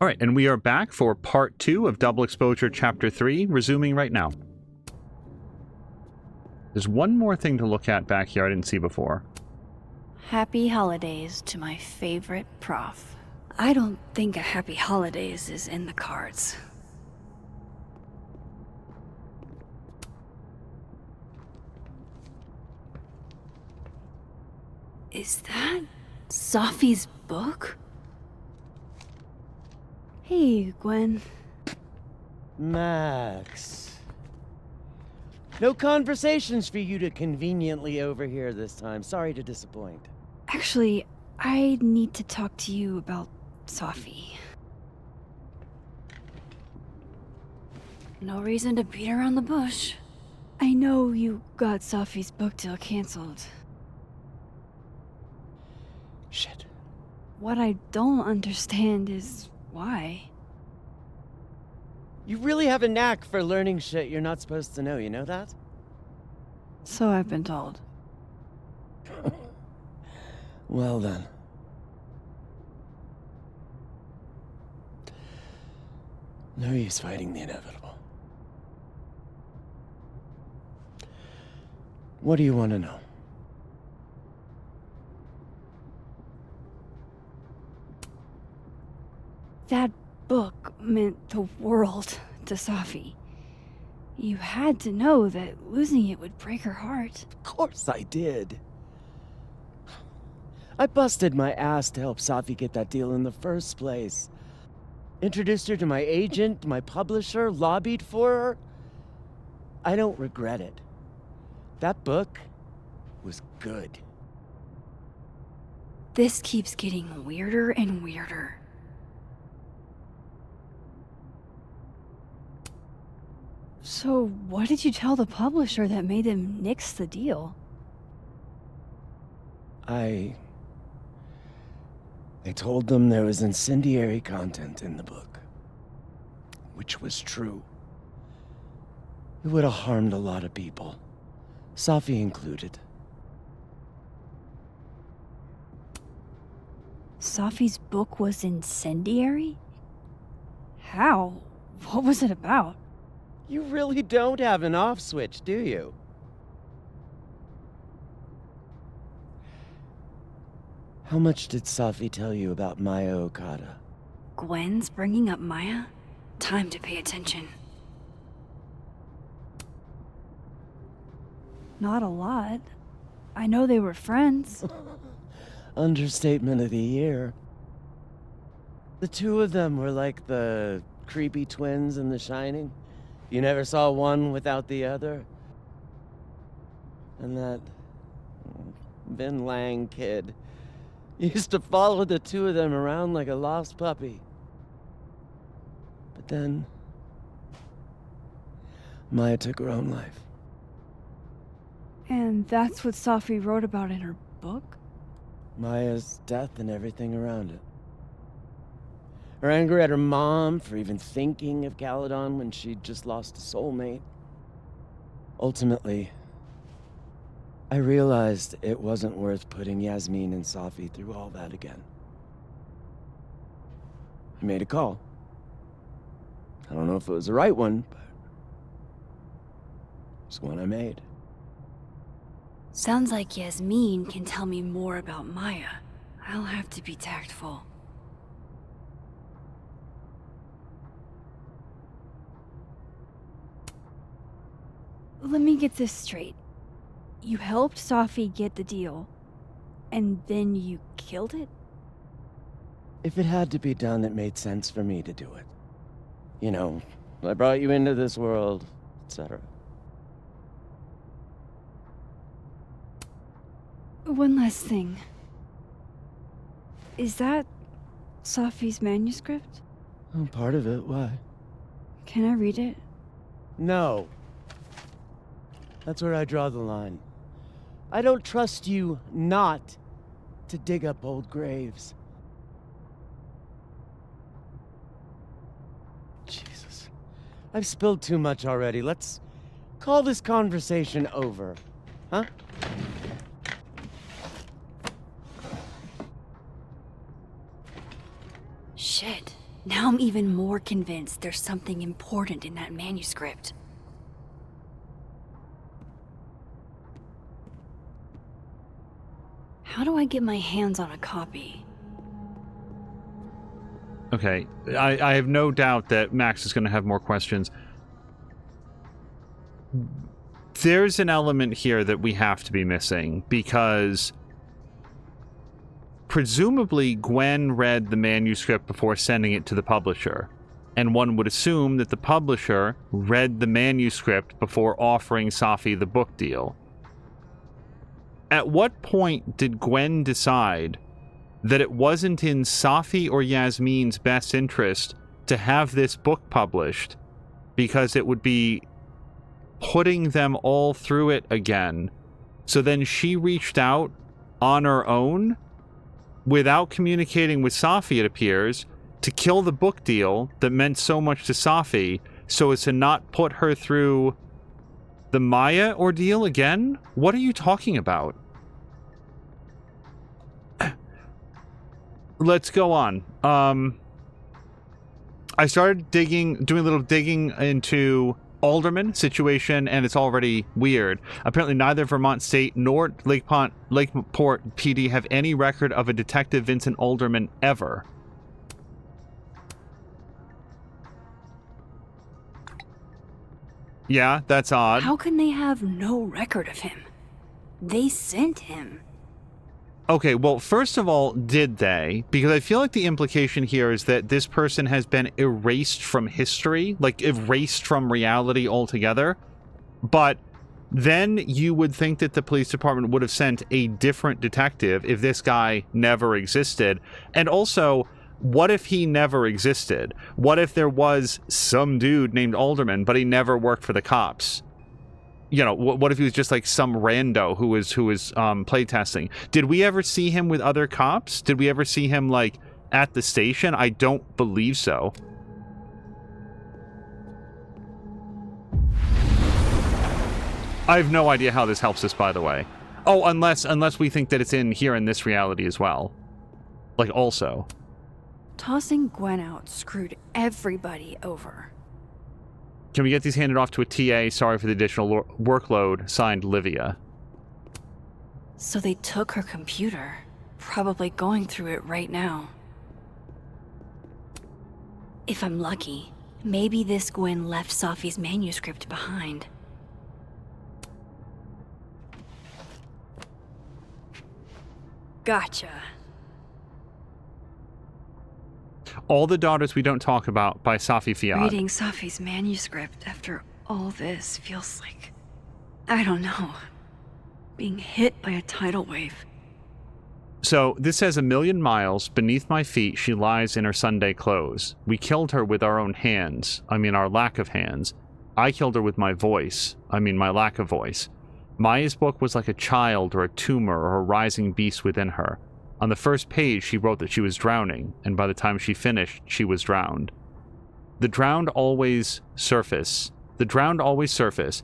All right, and we are back for part 2 of Double Exposure Chapter 3, resuming right now. There's one more thing to look at back here I didn't see before. Happy holidays to my favorite prof. I don't think a happy holidays is in the cards. Is that Safi's book? Hey, Gwen. Max. No conversations for you to conveniently overhear this time. Sorry to disappoint. Actually, I need to talk to you about Safi. No reason to beat around the bush. I know you got Safi's book deal canceled. Shit. What I don't understand is why. You really have a knack for learning shit you're not supposed to know, you know that? So I've been told. Well then. No use fighting the inevitable. What do you want to know? That book meant the world to Safi. You had to know that losing it would break her heart. Of course I did. I busted my ass to help Safi get that deal in the first place. Introduced her to my agent, my publisher, lobbied for her. I don't regret it. That book was good. This keeps getting weirder and weirder. So, what did you tell the publisher that made them nix the deal? I told them there was incendiary content in the book. Which was true. It would have harmed a lot of people. Safi included. Safi's book was incendiary? How? What was it about? You really don't have an off switch, do you? How much did Safi tell you about Maya Okada? Gwen's bringing up Maya? Time to pay attention. Not a lot. I know they were friends. Understatement of the year. The two of them were like the creepy twins in The Shining. You never saw one without the other. And that Vin Lang kid used to follow the two of them around like a lost puppy. But then Maya took her own life. And that's what Safi wrote about in her book? Maya's death and everything around it. Her anger at her mom for even thinking of Caledon when she'd just lost a soulmate. Ultimately, I realized it wasn't worth putting Yasmin and Safi through all that again. I made a call. I don't know if it was the right one, but it's one I made. Sounds like Yasmin can tell me more about Maya. I'll have to be tactful. Let me get this straight. You helped Safi get the deal, and then you killed it? If it had to be done, it made sense for me to do it. You know, I brought you into this world, etc. One last thing. Is that Safi's manuscript? Oh, part of it, why? Can I read it? No. That's where I draw the line. I don't trust you not to dig up old graves. Jesus. I've spilled too much already. Let's call this conversation over. Huh? Shit. Now I'm even more convinced there's something important in that manuscript. How do I get my hands on a copy? Okay, I have no doubt that Max is going to have more questions. There's an element here that we have to be missing, because presumably Gwen read the manuscript before sending it to the publisher, and one would assume that the publisher read the manuscript before offering Safi the book deal. At what point did Gwen decide that it wasn't in Safi or Yasmin's best interest to have this book published, because it would be putting them all through it again? So then she reached out on her own, without communicating with Safi, it appears, to kill the book deal that meant so much to Safi, so as to not put her through the Maya ordeal again? What are you talking about? Let's go on. I started doing a little digging into Alderman situation, and it's already weird. Apparently neither Vermont State nor Lakeport PD have any record of a Detective Vincent Alderman ever. Yeah, that's odd. How can they have no record of him? They sent him. Okay, well, first of all, did they? Because I feel like the implication here is that this person has been erased from history, like erased from reality altogether. But then you would think that the police department would have sent a different detective if this guy never existed. And also, what if he never existed? What if there was some dude named Alderman, but he never worked for the cops? You know, what if he was just like some rando who was playtesting? Did we ever see him with other cops? Did we ever see him like at the station? I don't believe so. I have no idea how this helps us, by the way. Oh, unless we think that it's in here in this reality as well. Like also. Tossing Gwen out screwed everybody over. Can we get these handed off to a TA? Sorry for the additional workload. Signed, Livia. So they took her computer. Probably going through it right now. If I'm lucky, maybe this Gwen left Safi's manuscript behind. Gotcha. All the Daughters We Don't Talk About by Safi Fiat. Reading Safi's manuscript after all this feels like, I don't know, being hit by a tidal wave. So this says, 1,000,000 miles beneath my feet she lies in her Sunday clothes. We killed her with our own hands. I mean our lack of hands. I killed her with my voice. I mean my lack of voice. Maya's book was like a child or a tumor or a rising beast within her. On the first page, she wrote that she was drowning, and by the time she finished, she was drowned. The drowned always surface. The drowned always surface.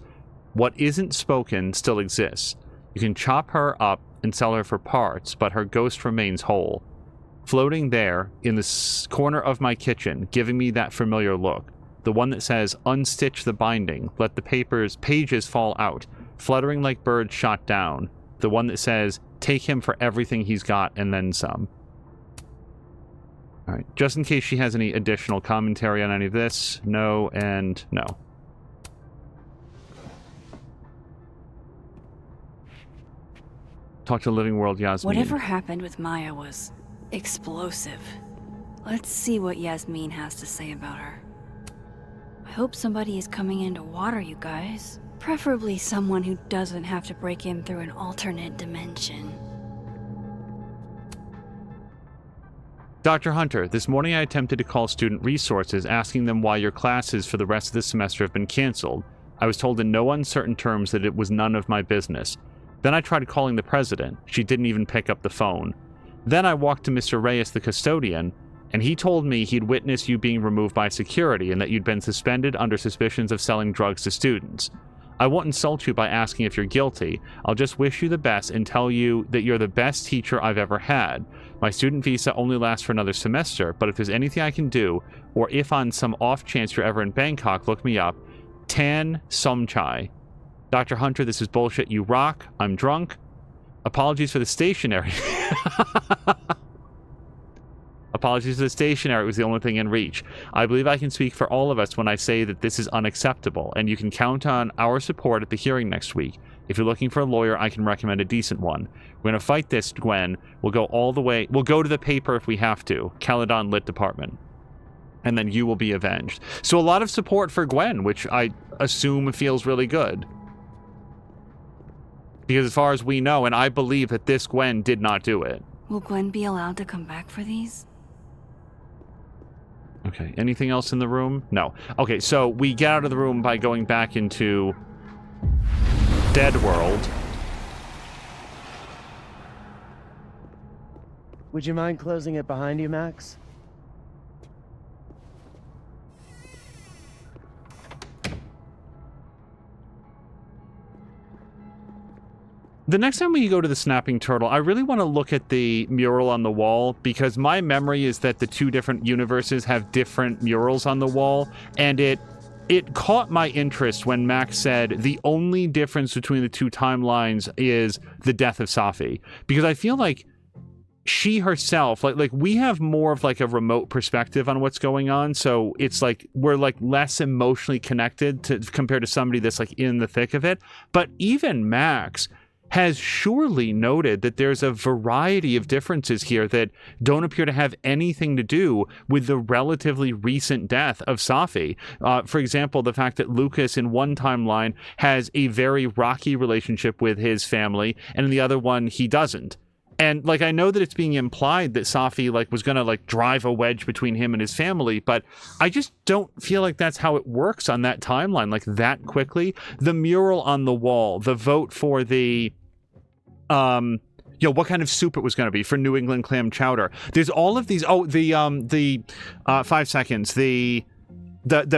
What isn't spoken still exists. You can chop her up and sell her for parts, but her ghost remains whole. Floating there, in the corner of my kitchen, giving me that familiar look. The one that says, unstitch the binding, let the pages fall out, fluttering like birds shot down. The one that says, take him for everything he's got and then some. All right, just in case she has any additional commentary on any of this, no and no. Talk to Living World Yasmin. Whatever happened with Maya was explosive. Let's see what Yasmin has to say about her. I hope somebody is coming in to water you guys. Preferably someone who doesn't have to break in through an alternate dimension. Dr. Hunter, this morning I attempted to call student resources asking them why your classes for the rest of the semester have been canceled. I was told in no uncertain terms that it was none of my business. Then I tried calling the president. She didn't even pick up the phone. Then I walked to Mr. Reyes, the custodian, and he told me he'd witnessed you being removed by security and that you'd been suspended under suspicions of selling drugs to students. I won't insult you by asking if you're guilty. I'll just wish you the best and tell you that you're the best teacher I've ever had. My student visa only lasts for another semester, but if there's anything I can do, or if on some off chance you're ever in Bangkok, look me up. Tan Somchai. Dr. Hunter, this is bullshit. You rock. I'm drunk. Apologies for the stationery. Apologies for the stationery. It was the only thing in reach. I believe I can speak for all of us when I say that this is unacceptable, and you can count on our support at the hearing next week. If you're looking for a lawyer, I can recommend a decent one. We're going to fight this, Gwen. We'll go all the way. We'll go to the paper if we have to. Caledon Lit Department. And then you will be avenged. So a lot of support for Gwen, which I assume feels really good. Because as far as we know, and I believe that this Gwen did not do it. Will Gwen be allowed to come back for these? Okay, anything else in the room? No. Okay, so we get out of the room by going back into Dead World. Would you mind closing it behind you, Max? The next time we go to the Snapping Turtle, I really want to look at the mural on the wall, because my memory is that the two different universes have different murals on the wall, and it caught my interest when Max said the only difference between the two timelines is the death of Safi. Because I feel like she herself, like we have more of like a remote perspective on what's going on, so it's like we're like less emotionally connected to compared to somebody that's like in the thick of it. But even Max has surely noted that there's a variety of differences here that don't appear to have anything to do with the relatively recent death of Safi. For example, the fact that Lucas in one timeline has a very rocky relationship with his family, and in the other one, he doesn't. And like, I know that it's being implied that Safi like was gonna like drive a wedge between him and his family, but I just don't feel like that's how it works on that timeline, like that quickly. The mural on the wall, the vote for the what kind of soup it was going to be for New England clam chowder. There's all of these. Oh, the 5 seconds. The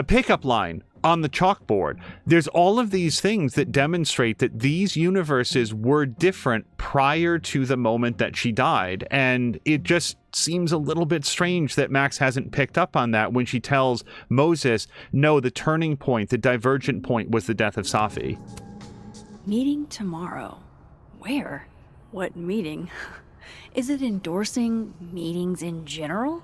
pickup line on the chalkboard. There's all of these things that demonstrate that these universes were different prior to the moment that she died, and it just seems a little bit strange that Max hasn't picked up on that when she tells Moses, no, the turning point, the divergent point was the death of Safi. Meeting tomorrow. Where? What meeting? Is it endorsing meetings in general?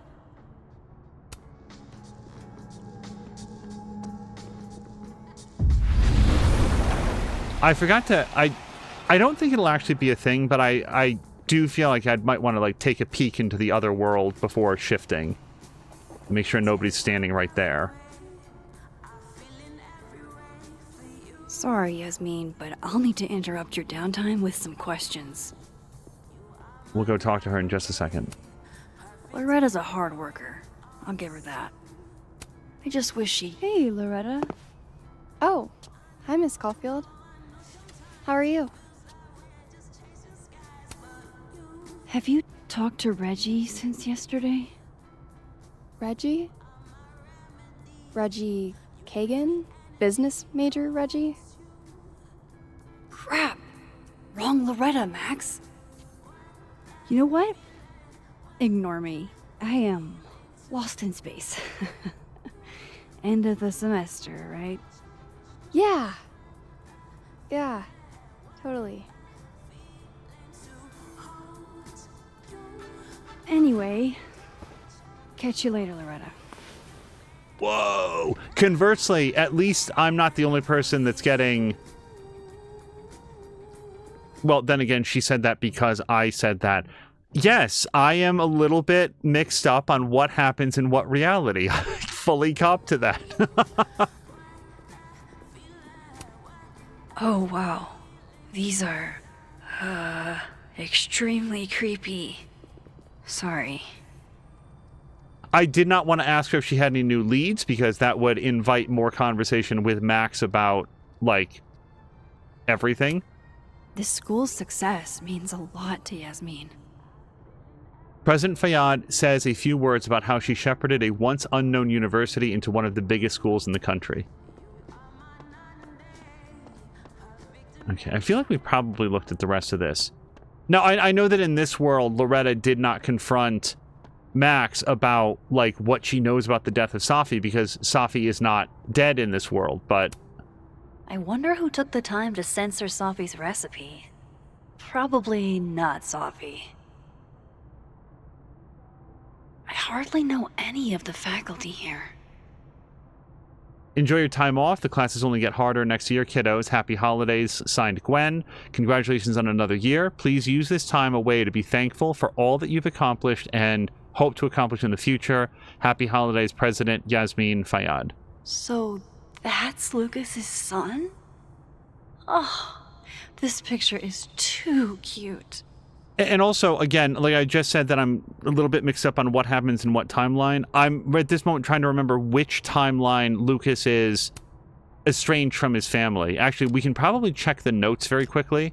I forgot to... I don't think it'll actually be a thing, but I do feel like I might want to like take a peek into the other world before shifting. Make sure nobody's standing right there. Sorry, Yasmin, but I'll need to interrupt your downtime with some questions. We'll go talk to her in just a second. Loretta's a hard worker. I'll give her that. I just wish she... Hey, Loretta. Oh, hi, Miss Caulfield. How are you? Have you talked to Reggie since yesterday? Reggie? Reggie Kagan? Business major Reggie? Crap! Wrong Loretta, Max. You know what? Ignore me. I am lost in space. End of the semester, right? Yeah. Yeah, totally. Anyway, catch you later, Loretta. Whoa! Conversely, at least I'm not the only person that's getting... Well, then again, she said that because I said that. Yes, I am a little bit mixed up on what happens in what reality. I fully cop to that. Oh, wow. These are, extremely creepy. Sorry. I did not want to ask her if she had any new leads, because that would invite more conversation with Max about, like, everything. This school's success means a lot to Yasmin. President Fayyad says a few words about how she shepherded a once unknown university into one of the biggest schools in the country. Okay, I feel like we probably looked at the rest of this. Now, I know that in this world, Loretta did not confront Max about, like, what she knows about the death of Safi, because Safi is not dead in this world, but... I wonder who took the time to censor Safi's recipe. Probably not Safi. I hardly know any of the faculty here. Enjoy your time off. The classes only get harder next year, kiddos. Happy holidays. Signed, Gwen. Congratulations on another year. Please use this time away to be thankful for all that you've accomplished and hope to accomplish in the future. Happy holidays, President Yasmin Fayyad. So, that's Lucas's son? Oh, this picture is too cute. And also, again, like I just said that I'm a little bit mixed up on what happens in what timeline. I'm at this moment trying to remember which timeline Lucas is estranged from his family. Actually, we can probably check the notes very quickly.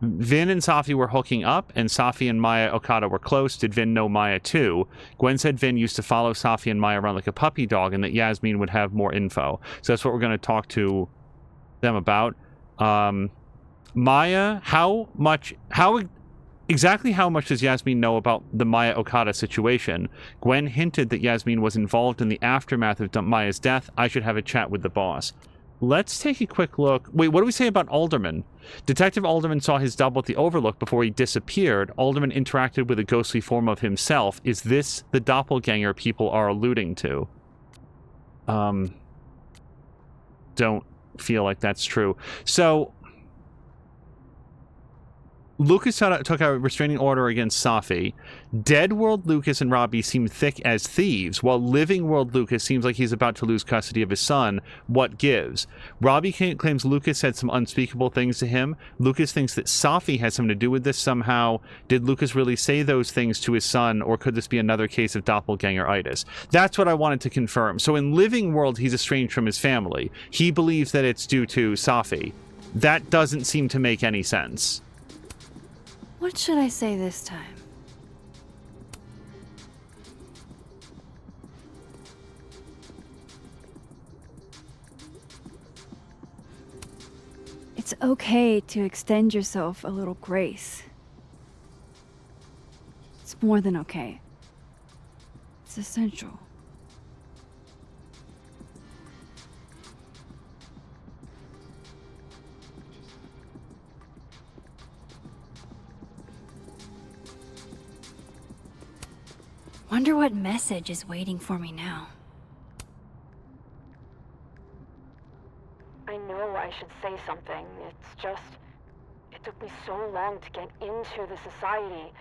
Vin and Safi were hooking up, and Safi and Maya Okada were close. Did Vin know Maya too? Gwen said Vin used to follow Safi and Maya around like a puppy dog, and that Yasmin would have more info. So that's what we're going to talk to them about. Maya, exactly how much does Yasmin know about the Maya Okada situation? Gwen hinted that Yasmin was involved in the aftermath of Maya's death. I should have a chat with the boss. Let's take a quick look. Wait, what do we say about Alderman? Detective Alderman saw his double at the Overlook before he disappeared. Alderman interacted with a ghostly form of himself. Is this the doppelganger people are alluding to? Don't feel like that's true. So, Lucas took a restraining order against Safi. Dead World Lucas and Robbie seem thick as thieves, while Living World Lucas seems like he's about to lose custody of his son. What gives? Robbie claims Lucas said some unspeakable things to him. Lucas thinks that Safi has something to do with this somehow. Did Lucas really say those things to his son, or could this be another case of doppelganger-itis? That's what I wanted to confirm. So in Living World, he's estranged from his family. He believes that it's due to Safi. That doesn't seem to make any sense. What should I say this time? It's okay to extend yourself a little grace. It's more than okay. It's essential. Wonder what message is waiting for me now. I know I should say something. It's just... it took me so long to get into the society.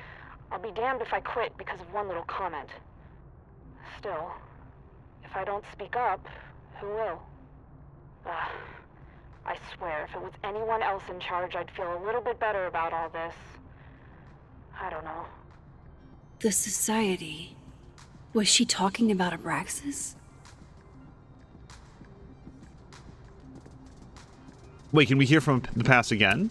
I'll be damned if I quit because of one little comment. Still, if I don't speak up, who will? I swear, if it was anyone else in charge, I'd feel a little bit better about all this. I don't know. The society. Was she talking about Abraxas? Wait, can we hear from the past again?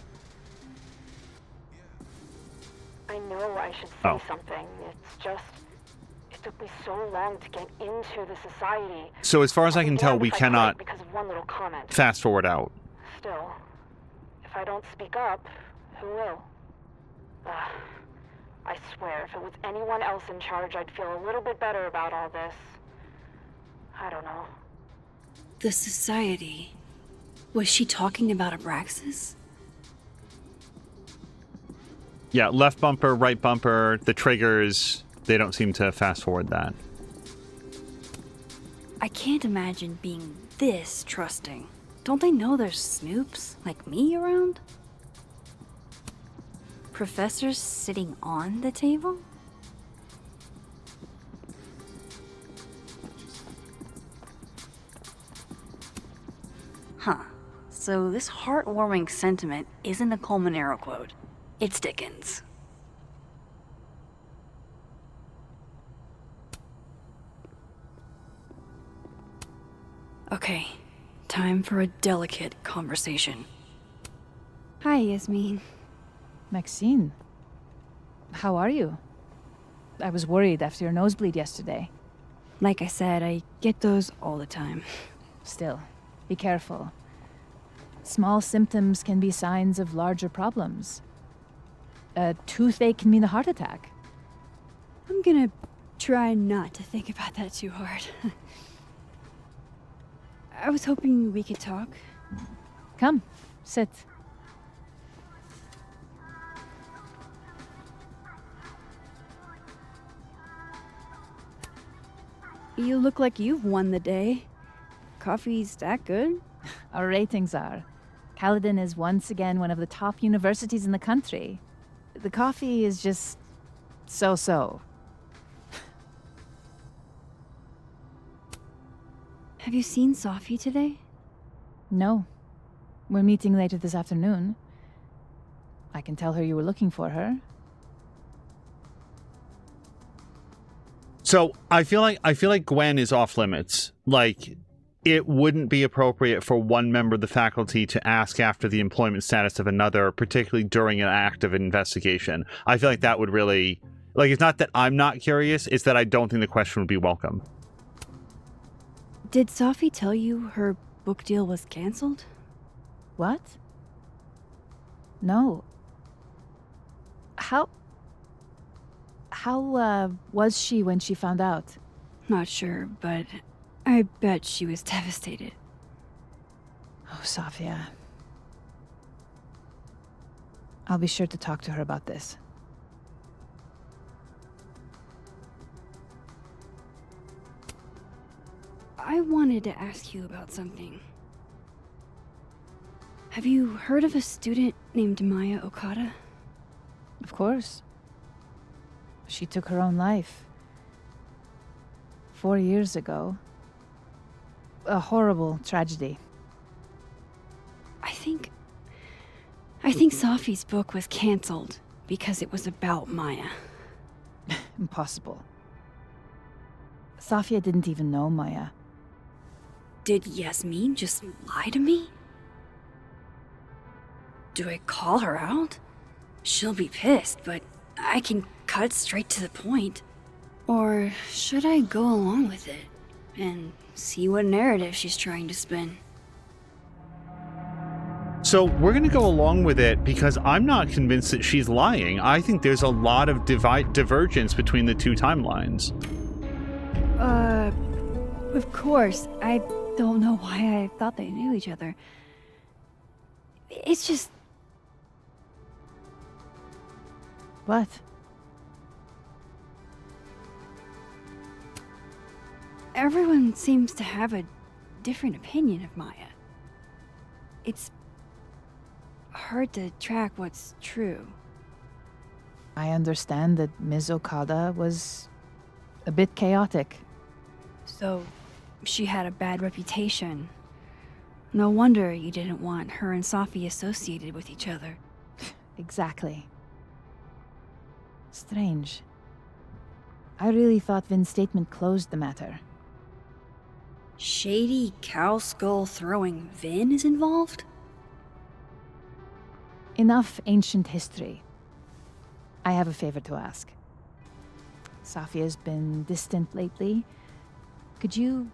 I know I should say something. It's just... it took me so long to get into the society. So as far as I can tell, we cannot because of one little comment. fast forward out. Still, if I don't speak up, who will? I swear, if it was anyone else in charge, I'd feel a little bit better about all this. I don't know. The society. Was she talking about Abraxas? Yeah, left bumper, right bumper, the triggers, they don't seem to fast forward that. I can't imagine being this trusting. Don't they know there's snoops like me around? Professors sitting on the table? Huh. So this heartwarming sentiment isn't a Colmenero quote. It's Dickens. Okay, time for a delicate conversation. Hi, Yasmin. Maxine, how are you? I was worried after your nosebleed yesterday. Like I said, I get those all the time. Still, be careful. Small symptoms can be signs of larger problems. A toothache can mean a heart attack. I'm gonna try not to think about that too hard. I was hoping we could talk. Come, sit. You look like you've won the day. Coffee's that good? Our ratings are. Caledon is once again one of the top universities in the country. The coffee is just so-so. Have you seen Sophie today? No. We're meeting later this afternoon. I can tell her you were looking for her. So I feel like Gwen is off limits. Like, it wouldn't be appropriate for one member of the faculty to ask after the employment status of another, particularly during an active investigation. I feel like that would really, like, it's not that I'm not curious, it's that I don't think the question would be welcome. Did Sophie tell you her book deal was canceled? What? No. How was she when she found out? Not sure, but I bet she was devastated. Oh, Sophia. I'll be sure to talk to her about this. I wanted to ask you about something. Have you heard of a student named Maya Okada? Of course. She took her own life. 4 years ago. A horrible tragedy. I think Sophie's book was canceled because it was about Maya. Impossible. Sophia didn't even know Maya. Did Yasmin just lie to me? Do I call her out? She'll be pissed, but I can cut straight to the point. Or should I go along with it and see what narrative she's trying to spin? So we're going to go along with it because I'm not convinced that she's lying. I think there's a lot of divergence between the two timelines. Of course. I don't know why I thought they knew each other. It's just... What? Everyone seems to have a different opinion of Maya. It's hard to track what's true. I understand that Ms. Okada was a bit chaotic. So, she had a bad reputation. No wonder you didn't want her and Sophie associated with each other. Exactly. Strange. I really thought Vin's statement closed the matter. Shady cow skull throwing Vin is involved? Enough ancient history. I have a favor to ask. Sophia's been distant lately. Could you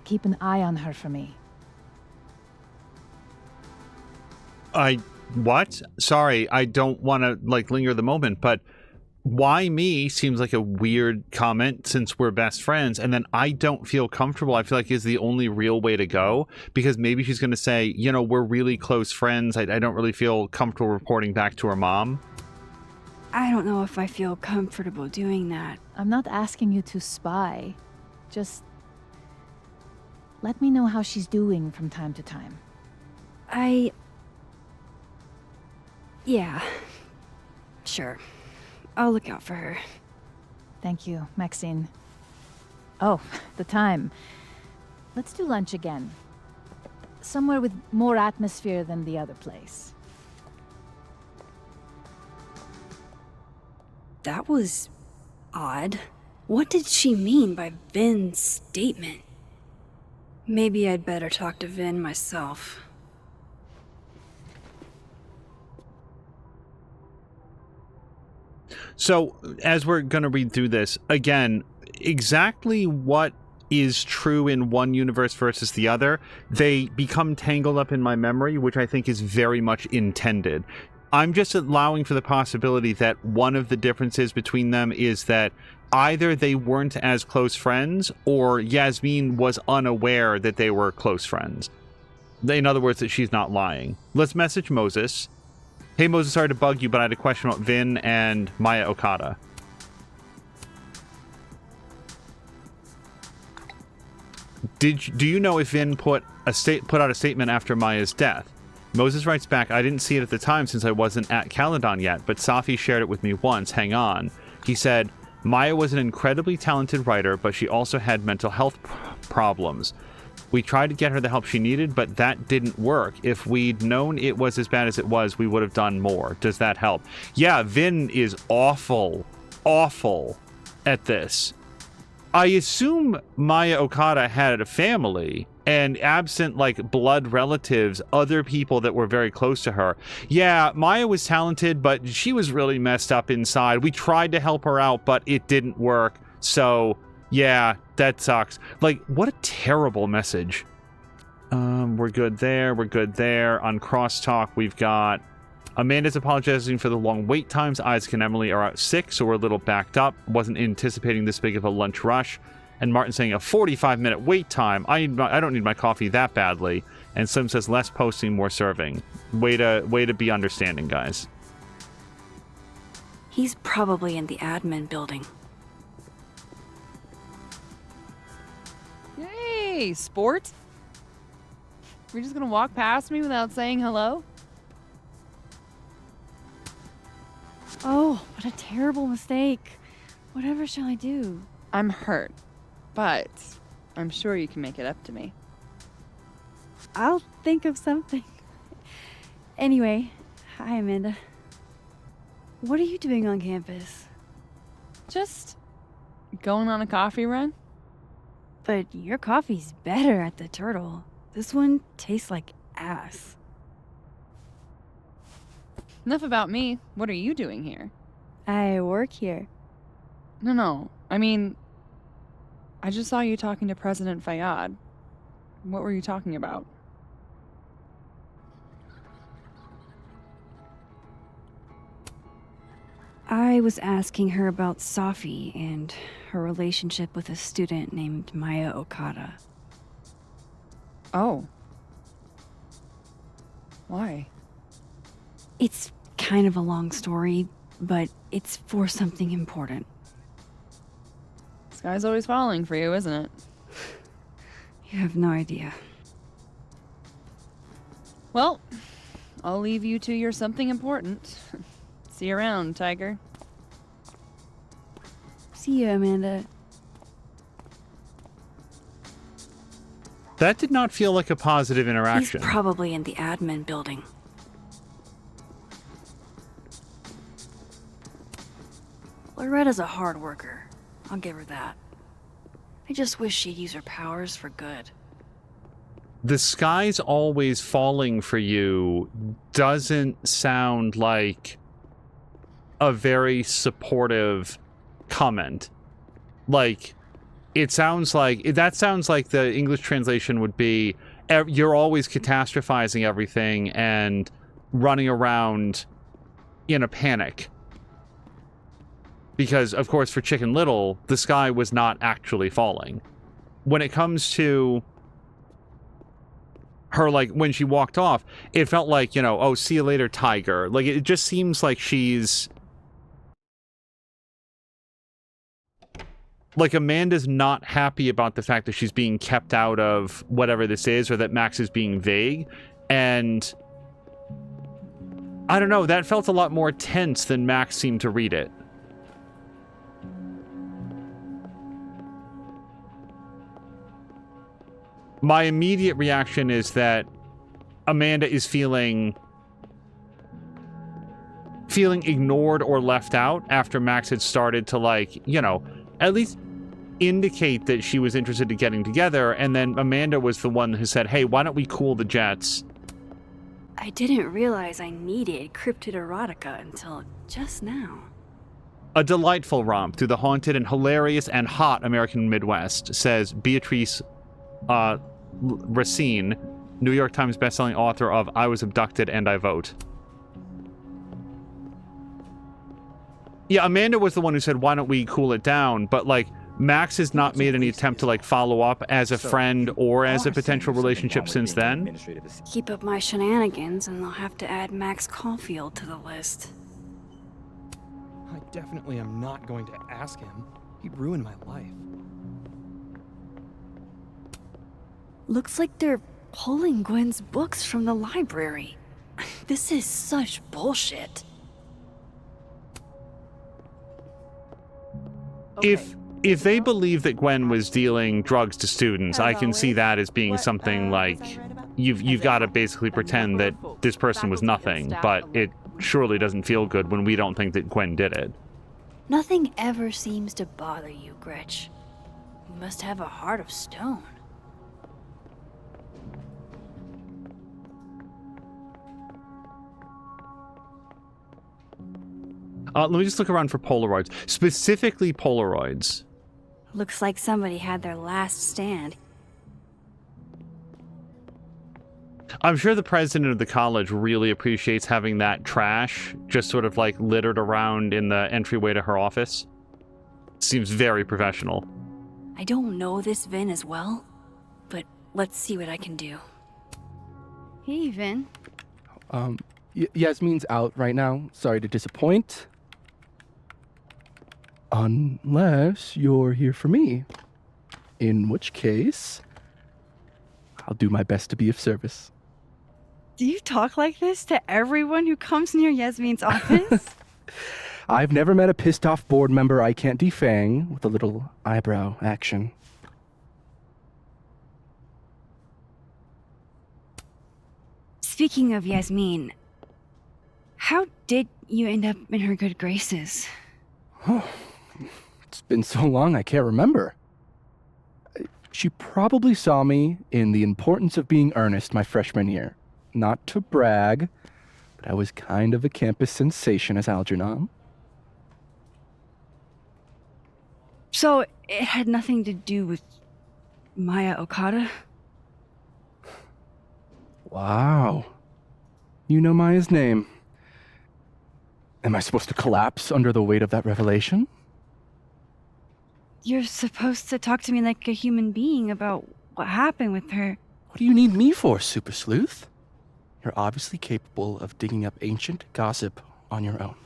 keep an eye on her for me? What? Sorry, I don't want to, linger the moment, but why me seems like a weird comment since we're best friends, and then I don't feel comfortable. I feel like is the only real way to go, because maybe she's going to say, we're really close friends. I don't really feel comfortable reporting back to her mom. I don't know if I feel comfortable doing that. I'm not asking you to spy. Just let me know how she's doing from time to time. Yeah. Sure. I'll look out for her. Thank you, Maxine. Oh, the time. Let's do lunch again. Somewhere with more atmosphere than the other place. That was odd. What did she mean by Vin's statement? Maybe I'd better talk to Vin myself. So, as we're going to read through this, again, exactly what is true in one universe versus the other, they become tangled up in my memory, which I think is very much intended. I'm just allowing for the possibility that one of the differences between them is that either they weren't as close friends, or Yasmin was unaware that they were close friends. In other words, that she's not lying. Let's message Moses. Hey Moses, sorry to bug you, but I had a question about Vin and Maya Okada. Do you know if Vin put out a statement after Maya's death? Moses writes back, I didn't see it at the time since I wasn't at Caledon yet, but Safi shared it with me once. Hang on. He said, Maya was an incredibly talented writer, but she also had mental health problems. We tried to get her the help she needed, but that didn't work. If we'd known it was as bad as it was, we would have done more. Does that help? Yeah, Vin is awful at this. I assume Maya Okada had a family, and absent, like, blood relatives, other people that were very close to her. Yeah, Maya was talented, but she was really messed up inside. We tried to help her out, but it didn't work. So, yeah, that sucks. Like, what a terrible message. We're good there. We're good there. On Crosstalk, we've got Amanda's apologizing for the long wait times. Isaac and Emily are out sick, so we're a little backed up. Wasn't anticipating this big of a lunch rush. And Martin saying a 45-minute wait time. I don't need my coffee that badly. And Slim says less posting, more serving. Way to be understanding, guys. He's probably in the admin building. Hey, sport. You're just gonna walk past me without saying hello? Oh, what a terrible mistake. Whatever shall I do? I'm hurt, but I'm sure you can make it up to me. I'll think of something. Anyway, hi, Amanda. What are you doing on campus? Just going on a coffee run? But your coffee's better at the Turtle. This one tastes like ass. Enough about me. What are you doing here? I work here. No. I mean, I just saw you talking to President Fayyad. What were you talking about? I was asking her about Safi and her relationship with a student named Maya Okada. Oh. Why? It's kind of a long story, but it's for something important. Sky's always falling for you, isn't it? You have no idea. Well, I'll leave you to your something important. See you around, Tiger. See you, Amanda. That did not feel like a positive interaction. He's probably in the admin building. Loretta's a hard worker. I'll give her that. I just wish she'd use her powers for good. The sky's always falling for you doesn't sound like a very supportive comment. Like, it sounds like the English translation would be, you're always catastrophizing everything and running around in a panic. Because, of course, for Chicken Little, the sky was not actually falling. When it comes to her, like, when she walked off, it felt like, oh, see you later, Tiger. Like, it just seems like she's... Like, Amanda's not happy about the fact that she's being kept out of whatever this is, or that Max is being vague. And I don't know, that felt a lot more tense than Max seemed to read it. My immediate reaction is that Amanda is feeling ignored or left out after Max had started to, like, at least indicate that she was interested in getting together, and then Amanda was the one who said, hey, why don't we cool the jets? I didn't realize I needed cryptid erotica until just now. A delightful romp through the haunted and hilarious and hot American Midwest, says Beatrice Racine, New York Times bestselling author of I Was Abducted and I Vote. Yeah, Amanda was the one who said, why don't we cool it down? But, like, Max has not made any attempt to, like, follow up as a friend or as a potential relationship since then. Keep up my shenanigans, and I'll have to add Max Caulfield to the list. I definitely am not going to ask him. He'd ruin my life. Looks like they're pulling Gwen's books from the library. This is such bullshit. If they believe that Gwen was dealing drugs to students, I can see that as being something like you've got to basically pretend that this person was nothing, but it surely doesn't feel good when we don't think that Gwen did it. Nothing ever seems to bother you, Gretch. You must have a heart of stone. Let me just look around for Polaroids. Specifically Polaroids. Looks like somebody had their last stand. I'm sure the president of the college really appreciates having that trash just sort of like littered around in the entryway to her office. Seems very professional. I don't know this Vin as well, but let's see what I can do. Hey, Vin. Yasmin's out right now. Sorry to disappoint. Unless you're here for me. In which case, I'll do my best to be of service. Do you talk like this to everyone who comes near Yasmin's office? I've never met a pissed off board member I can't defang with a little eyebrow action. Speaking of Yasmin, how did you end up in her good graces? It's been so long I can't remember. She probably saw me in The Importance of Being Earnest my freshman year. Not to brag, but I was kind of a campus sensation as Algernon. So it had nothing to do with Maya Okada? Wow. You know Maya's name. Am I supposed to collapse under the weight of that revelation? You're supposed to talk to me like a human being about what happened with her. What do you need me for, Super Sleuth? You're obviously capable of digging up ancient gossip on your own.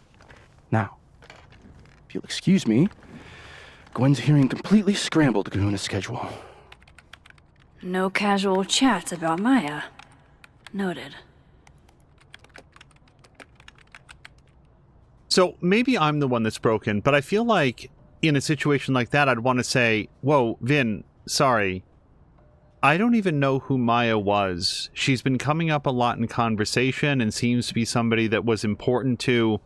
Now, if you'll excuse me, Gwen's hearing completely scrambled Kahuna schedule. No casual chats about Maya. Noted. So maybe I'm the one that's broken, but I feel like in a situation like that, I'd want to say, whoa, Vin, sorry. I don't even know who Maya was. She's been coming up a lot in conversation and seems to be somebody that was important to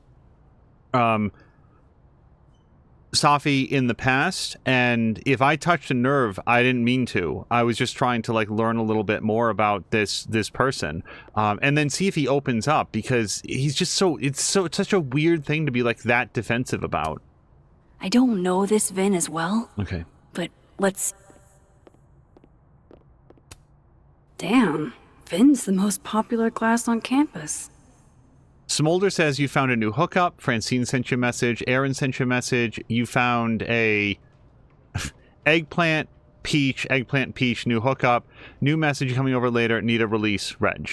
Safi in the past. And if I touched a nerve, I didn't mean to. I was just trying to like learn a little bit more about this person, and then see if he opens up, because he's just it's such a weird thing to be like that defensive about. I don't know this Vin as well. Okay. But let's... Damn, Vin's the most popular class on campus. Smolder says you found a new hookup. Francine sent you a message. Aaron sent you a message. You found a eggplant peach, new hookup. New message coming over later. Need a release, Reg.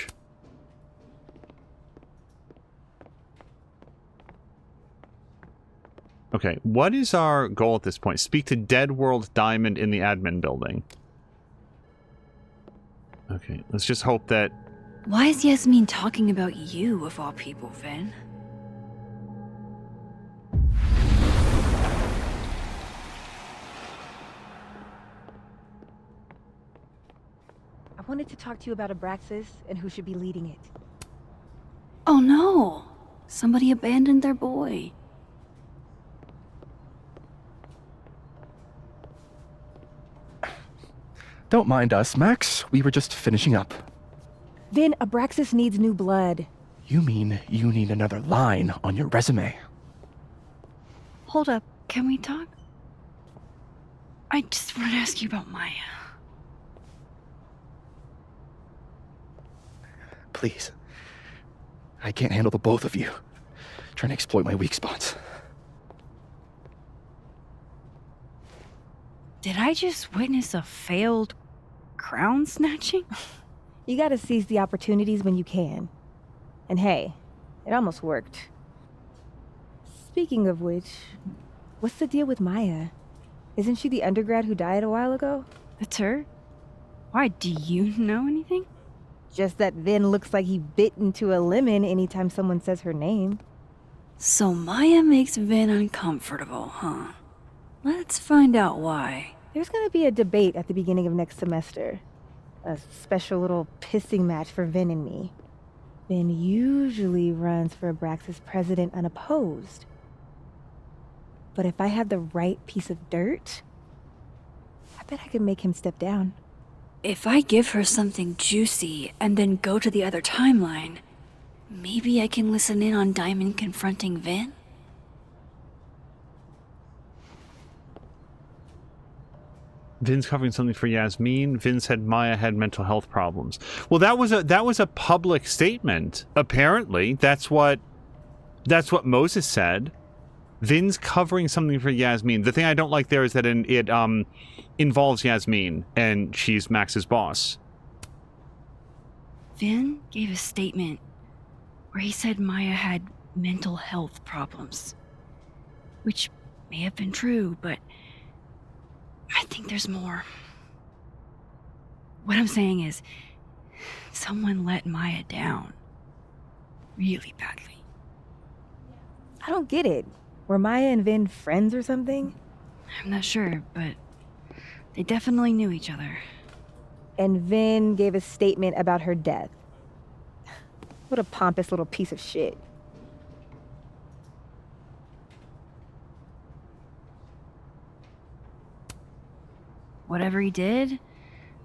Okay, what is our goal at this point? Speak to Dead World Diamond in the admin building. Okay, let's just hope that... Why is Yasmin talking about you, of all people, Vin? I wanted to talk to you about Abraxas and who should be leading it. Oh no! Somebody abandoned their boy. Don't mind us, Max. We were just finishing up. Vin, Abraxas needs new blood. You mean you need another line on your resume? Hold up. Can we talk? I just want to ask you about Maya. Please. I can't handle the both of you. Trying to exploit my weak spots. Did I just witness a failed crown snatching? You gotta seize the opportunities when you can. And hey, it almost worked. Speaking of which, what's the deal with Maya? Isn't she the undergrad who died a while ago? That's her? Why, do you know anything? Just that Vin looks like he bit into a lemon anytime someone says her name. So Maya makes Vin uncomfortable, huh? Let's find out why. There's gonna be a debate at the beginning of next semester. A special little pissing match for Vin and me. Vin usually runs for Abraxas president unopposed. But if I had the right piece of dirt, I bet I could make him step down. If I give her something juicy and then go to the other timeline, maybe I can listen in on Diamond confronting Vin? Vin's covering something for Yasmin. Vin said Maya had mental health problems. Well, that was a public statement. Apparently, that's what Moses said. Vin's covering something for Yasmin. The thing I don't like there is that it involves Yasmin, and she's Max's boss. Vin gave a statement where he said Maya had mental health problems. Which may have been true, but I think there's more. What I'm saying is, someone let Maya down. Really badly. I don't get it. Were Maya and Vin friends or something? I'm not sure, but they definitely knew each other. And Vin gave a statement about her death. What a pompous little piece of shit. Whatever he did,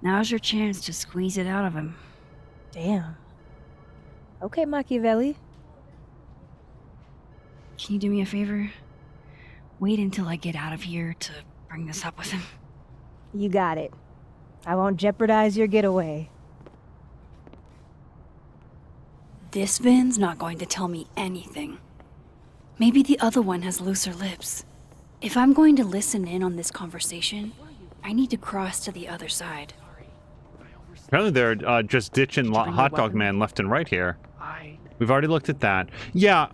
now's your chance to squeeze it out of him. Damn. Okay, Machiavelli. Can you do me a favor? Wait until I get out of here to bring this up with him. You got it. I won't jeopardize your getaway. This Vin's not going to tell me anything. Maybe the other one has looser lips. If I'm going to listen in on this conversation, I need to cross to the other side. Apparently they're just ditching Hot Dog Man left and right here. We've already looked at that. Yeah,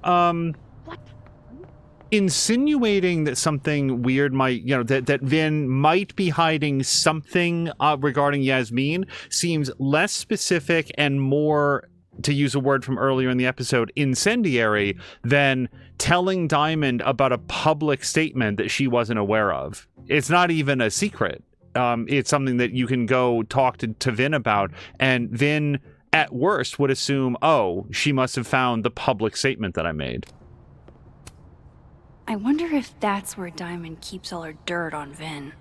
insinuating that something weird might, that Vin might be hiding something regarding Yasmin seems less specific and more, to use a word from earlier in the episode, incendiary than telling Diamond about a public statement that she wasn't aware of. It's not even a secret. It's something that you can go talk to Vin about, and Vin, at worst, would assume, oh, she must have found the public statement that I made. I wonder if that's where Diamond keeps all her dirt on Vin.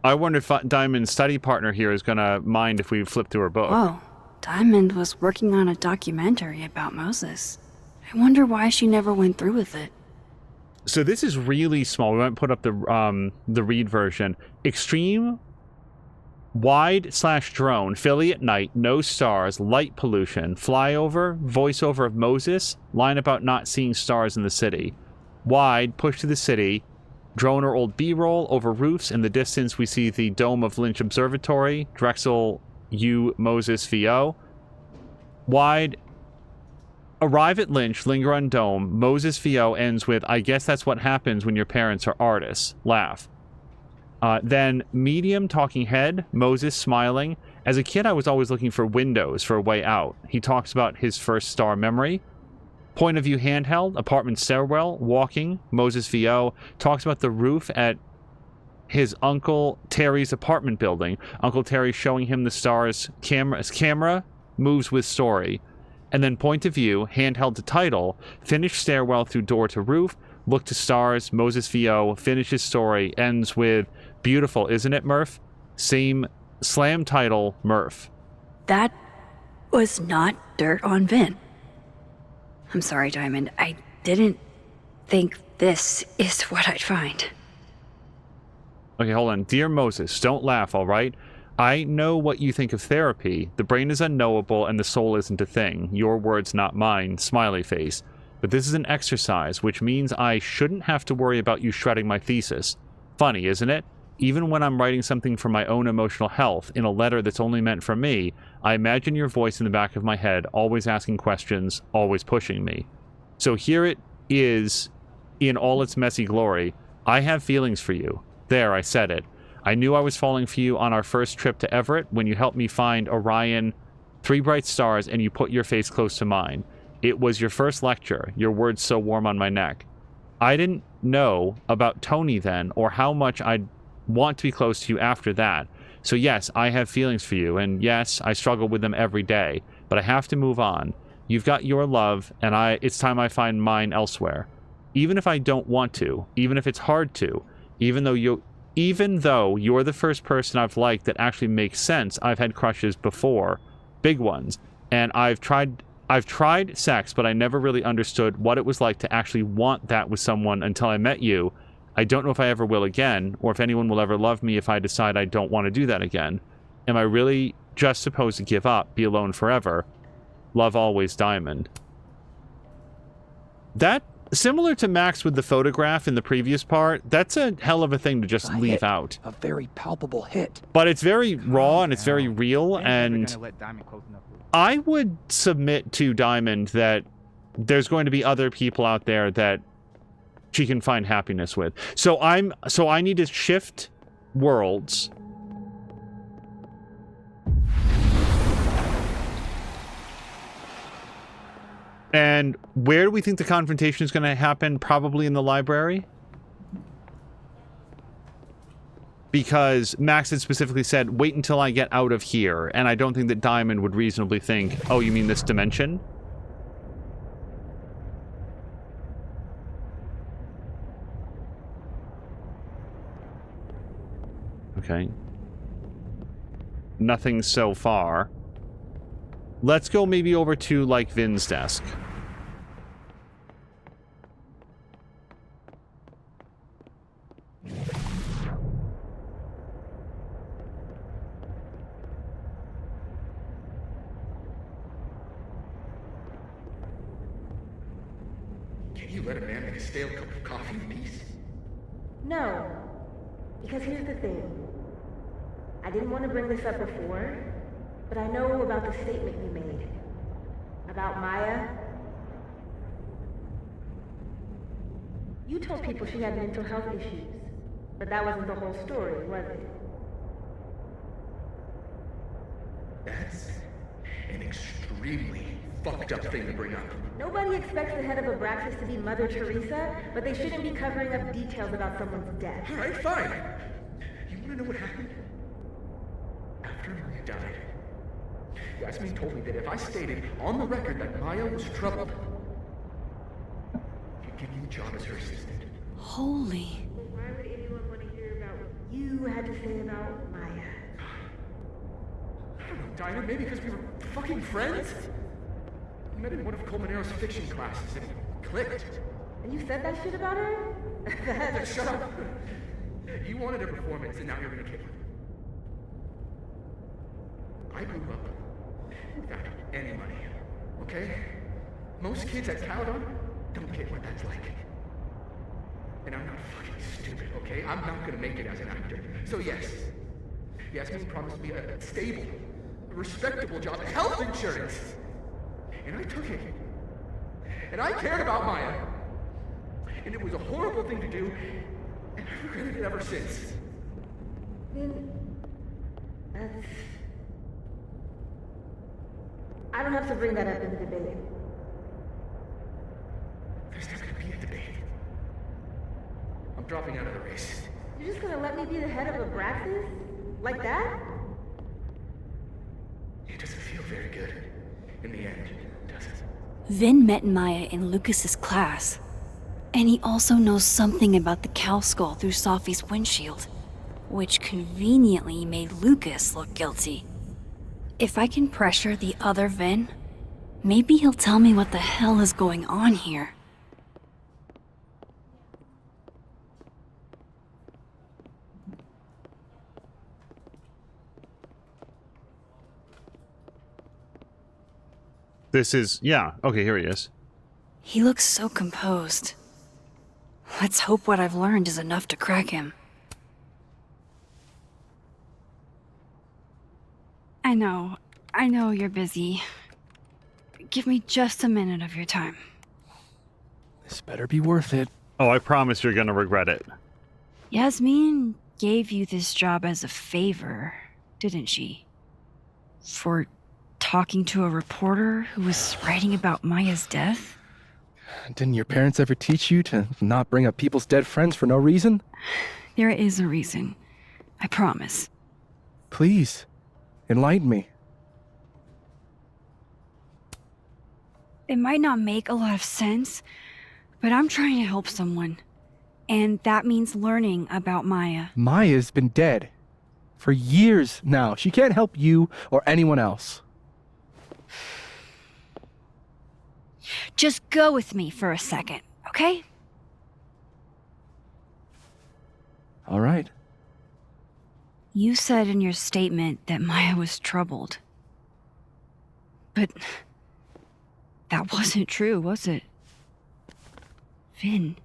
I wonder if Diamond's study partner here is going to mind if we flip through her book. Whoa, Diamond was working on a documentary about Moses. I wonder why she never went through with it. So this is really small. We might put up the read version. Extreme wide/drone, Philly at night, no stars, light pollution, flyover, voiceover of Moses, line about not seeing stars in the city. Wide, push to the city, drone or old B-roll, over roofs. In the distance, we see the dome of Lynch Observatory, Drexel U Moses VO. Wide, arrive at Lynch, linger on dome. Moses VO ends with, I guess that's what happens when your parents are artists. Laugh. Then medium talking head, Moses smiling. As a kid, I was always looking for windows for a way out. He talks about his first star memory. Point of view handheld, apartment stairwell, walking, Moses VO. Talks about the roof at his Uncle Terry's apartment building. Uncle Terry showing him the stars. Camera moves with story. And then point of view, handheld to title, finish stairwell through door to roof, look to stars, Moses VO, finishes story, ends with beautiful, isn't it, Murph? Same slam title, Murph. That was not dirt on Vin. I'm sorry, Diamond. I didn't think this is what I'd find. Okay, hold on. Dear Moses, don't laugh, all right? I know what you think of therapy. The brain is unknowable and the soul isn't a thing. Your words, not mine. Smiley face. But this is an exercise, which means I shouldn't have to worry about you shredding my thesis. Funny, isn't it? Even when I'm writing something for my own emotional health, in a letter that's only meant for me, I imagine your voice in the back of my head, always asking questions, always pushing me. So here it is, in all its messy glory. I have feelings for you. There, I said it. I knew I was falling for you on our first trip to Everett when you helped me find Orion, 3 bright stars, and you put your face close to mine. It was your first lecture, your words so warm on my neck. I didn't know about Tony then, or how much I'd want to be close to you after that. So yes, I have feelings for you, and yes, I struggle with them every day, but I have to move on. You've got your love, and it's time I find mine elsewhere. Even if I don't want to, even if it's hard to, even though you're the first person I've liked that actually makes sense, I've had crushes before, big ones, and I've tried sex, but I never really understood what it was like to actually want that with someone until I met you. I don't know if I ever will again, or if anyone will ever love me if I decide I don't want to do that again. Am I really just supposed to give up, be alone forever? Love always, Diamond. That, similar to Max with the photograph in the previous part, that's a hell of a thing to just leave out. A very palpable hit. But it's very raw and it's very real, and I would submit to Diamond that there's going to be other people out there that she can find happiness with. So I need to shift worlds. And where do we think the confrontation is going to happen? Probably in the library? Because Max had specifically said, wait until I get out of here. And I don't think that Diamond would reasonably think, oh, you mean this dimension? Okay. Nothing so far. Let's go maybe over to, like, Vin's desk. Can you let a man make a stale cup of coffee in peace? No. Because here's the thing. I didn't want to bring this up before, but I know about the statement you made. About Maya. You told people she had mental health issues, but that wasn't the whole story, was it? That's an extremely fucked up thing to bring up. Nobody expects the head of Abraxas to be Mother Teresa, but they shouldn't be covering up details about someone's death. Alright, fine. You wanna know what happened? After Maya died, Yasmin told me that if I stated on the record that Maya was troubled, she'd give me a job as her assistant. Holy. Why would anyone want to hear about what you had to say about Maya? I don't know, Dinah, maybe because we were fucking friends? We met in one of Colmenaro's fiction classes and it clicked. And you said that shit about her? Shut up! You wanted a performance and now you're gonna kill her. I grew up without any money, okay? Most kids at Caledon don't get what that's like. And I'm not fucking stupid, okay? I'm not gonna make it as an actor. So yes, Yasmin promised me a stable, a respectable job, health insurance. And I took it. And I cared about Maya. And it was a horrible thing to do, and I've regretted it ever since. Then, I don't have to bring that up in the debate. There's not gonna be a debate. I'm dropping out of the race. You're just gonna let me be the head of Abraxas? Like that? It doesn't feel very good. In the end, does it? Vin met Maya in Lucas's class. And he also knows something about the cow skull through Safi's windshield, which conveniently made Lucas look guilty. If I can pressure the other Vin, maybe he'll tell me what the hell is going on here. This is... Yeah. Okay, here he is. He looks so composed. Let's hope what I've learned is enough to crack him. I know you're busy. Give me just a minute of your time. This better be worth it. Oh, I promise you're gonna regret it. Yasmin gave you this job as a favor, didn't she? For talking to a reporter who was writing about Maya's death? Didn't your parents ever teach you to not bring up people's dead friends for no reason? There is a reason. I promise. Please, enlighten me. It might not make a lot of sense, but I'm trying to help someone. And that means learning about Maya. Maya's been dead for years now. She can't help you or anyone else. Just go with me for a second, okay? All right. You said in your statement that Maya was troubled. But that wasn't true, was it? Vin,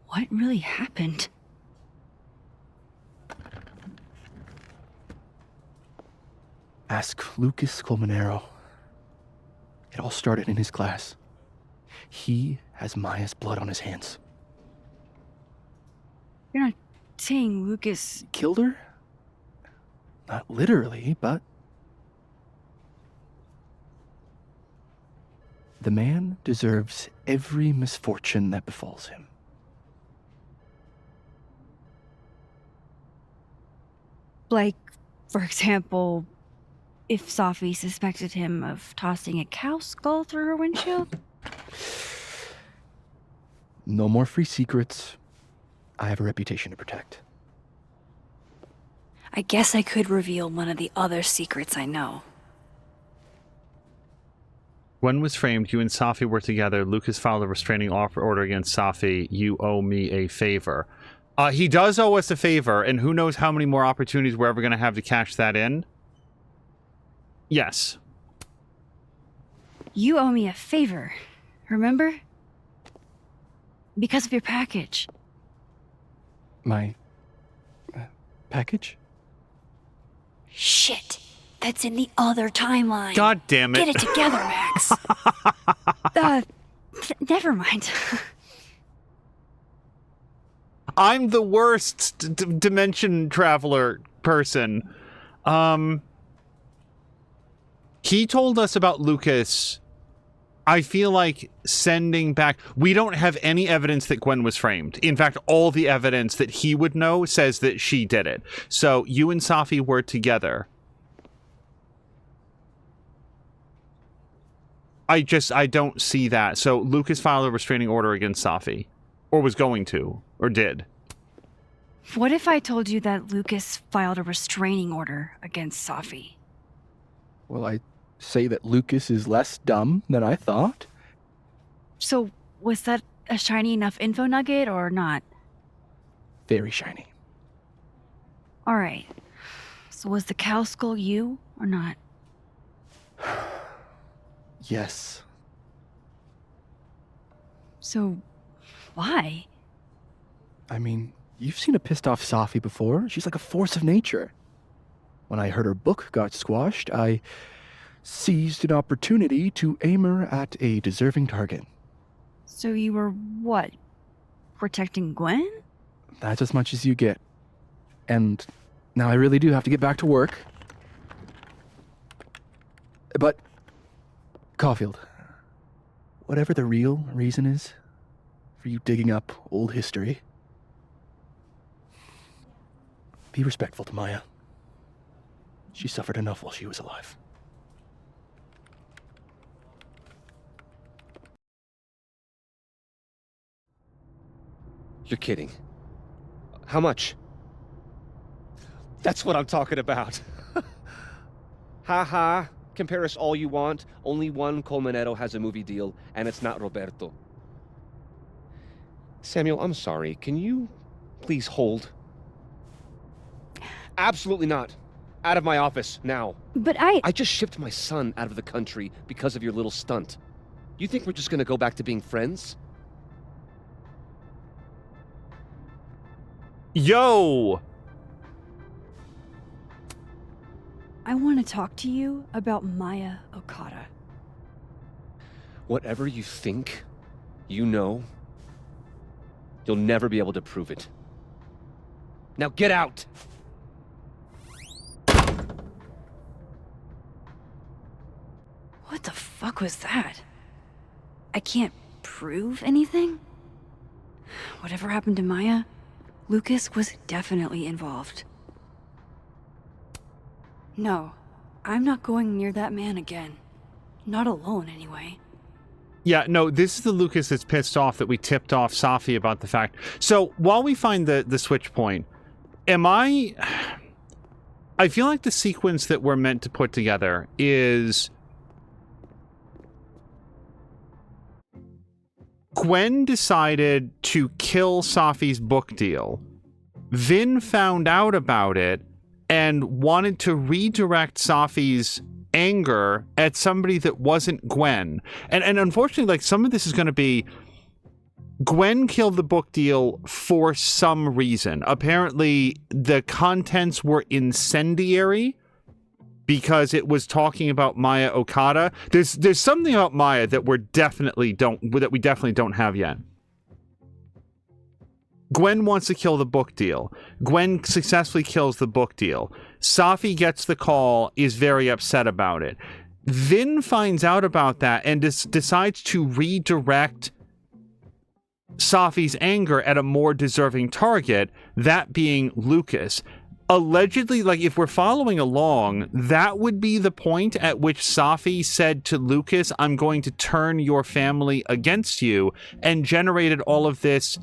what really happened? Ask Lucas Colmenero. It all started in his class. He has Maya's blood on his hands. You're not saying Lucas... Killed her? Not literally, but... The man deserves every misfortune that befalls him. Like, for example, if Safi suspected him of tossing a cow skull through her windshield? No more free secrets. I have a reputation to protect. I guess I could reveal one of the other secrets I know. Gwen was framed. You and Safi were together. Lucas filed a restraining order against Safi. You owe me a favor. He does owe us a favor, and who knows how many more opportunities we're ever going to have to cash that in? Yes. You owe me a favor, remember? Because of your package. My... package? Shit. That's in the other timeline. God damn it. Get it together, Max. Never mind. I'm the worst dimension traveler person. He told us about Lucas. I feel like sending back... We don't have any evidence that Gwen was framed. In fact, all the evidence that he would know says that she did it. So you and Safi were together. I don't see that. So Lucas filed a restraining order against Safi. Or was going to. Or did. What if I told you that Lucas filed a restraining order against Safi? Well, I say that Lucas is less dumb than I thought. So, was that a shiny enough info nugget or not? Very shiny. Alright. So was the cow skull you or not? Yes. So, why? I mean, you've seen a pissed off Safi before. She's like a force of nature. When I heard her book got squashed, I seized an opportunity to aim her at a deserving target. So you were, what, protecting Gwen? That's as much as you get. And now I really do have to get back to work. But, Caulfield, whatever the real reason is for you digging up old history, be respectful to Maya. She suffered enough while she was alive. You're kidding. How much? That's what I'm talking about. Ha ha. Compare us all you want. Only one Colmenero has a movie deal, and it's not Roberto. Samuel, I'm sorry. Can you please hold? Absolutely not. Out of my office, now. But I just shipped my son out of the country because of your little stunt. You think we're just gonna go back to being friends? Yo! I want to talk to you about Maya Okada. Whatever you think, you know, you'll never be able to prove it. Now get out! What the fuck was that? I can't prove anything? Whatever happened to Maya, Lucas was definitely involved. No, I'm not going near that man again. Not alone, anyway. Yeah, no, this is the Lucas that's pissed off that we tipped off Safi about the fact. So, while we find the switch point, I feel like the sequence that we're meant to put together is Gwen decided to kill Safi's book deal. Vin found out about it and wanted to redirect Safi's anger at somebody that wasn't Gwen. And unfortunately, like, some of this is going to be Gwen killed the book deal for some reason. Apparently, the contents were incendiary because it was talking about Maya Okada. There's something about Maya that we definitely don't have yet. Gwen wants to kill the book deal. Gwen successfully kills the book deal. Safi gets the call, is very upset about it. Vin finds out about that and decides to redirect Safi's anger at a more deserving target, that being Lucas. Allegedly, like, if we're following along, that would be the point at which Safi said to Lucas, I'm going to turn your family against you, and generated all of this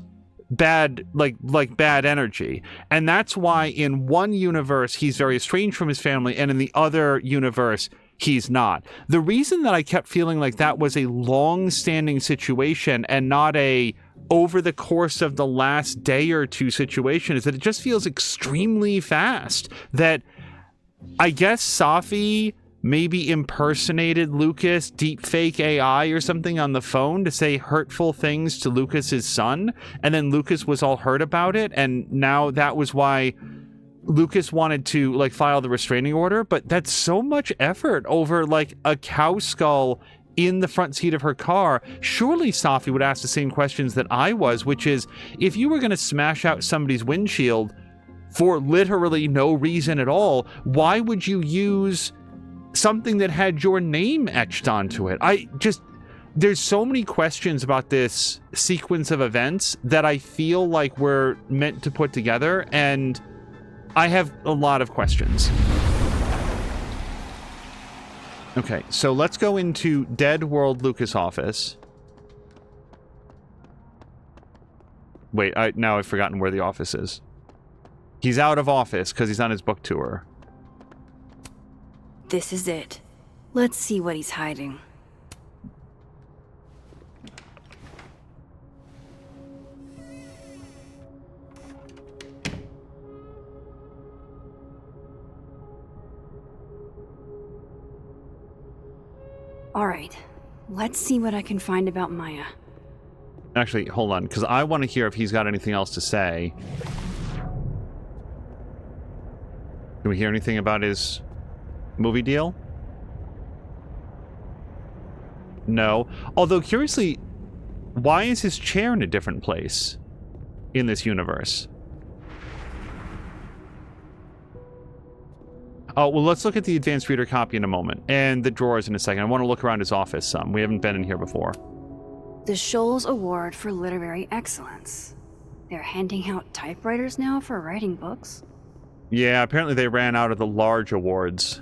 bad, like bad energy. And that's why in one universe he's very estranged from his family, and in the other universe he's not. The reason that I kept feeling like that was a long-standing situation and not a over the course of the last day or two situation is that it just feels extremely fast. That I guess Safi maybe impersonated Lucas, deepfake AI or something on the phone to say hurtful things to Lucas's son, and then Lucas was all hurt about it, and now that was why Lucas wanted to, like, file the restraining order. But that's so much effort over, like, a cow skull in the front seat of her car. Surely Safi would ask the same questions that I was, which is, if you were going to smash out somebody's windshield for literally no reason at all, why would you use something that had your name etched onto it? There's so many questions about this sequence of events that I feel like we're meant to put together, and I have a lot of questions. Okay, so let's go into Dead World Lucas office. Wait, now I've forgotten where the office is. He's out of office because he's on his book tour. This is it. Let's see what he's hiding. Alright, let's see what I can find about Maya. Actually, hold on, because I want to hear if he's got anything else to say. Can we hear anything about his movie deal? No. Although, curiously, why is his chair in a different place in this universe? Oh, well, let's look at the advanced reader copy in a moment, and the drawers in a second. I want to look around his office some. We haven't been in here before. The Shoals Award for Literary Excellence. They're handing out typewriters now for writing books? Yeah, apparently they ran out of the large awards.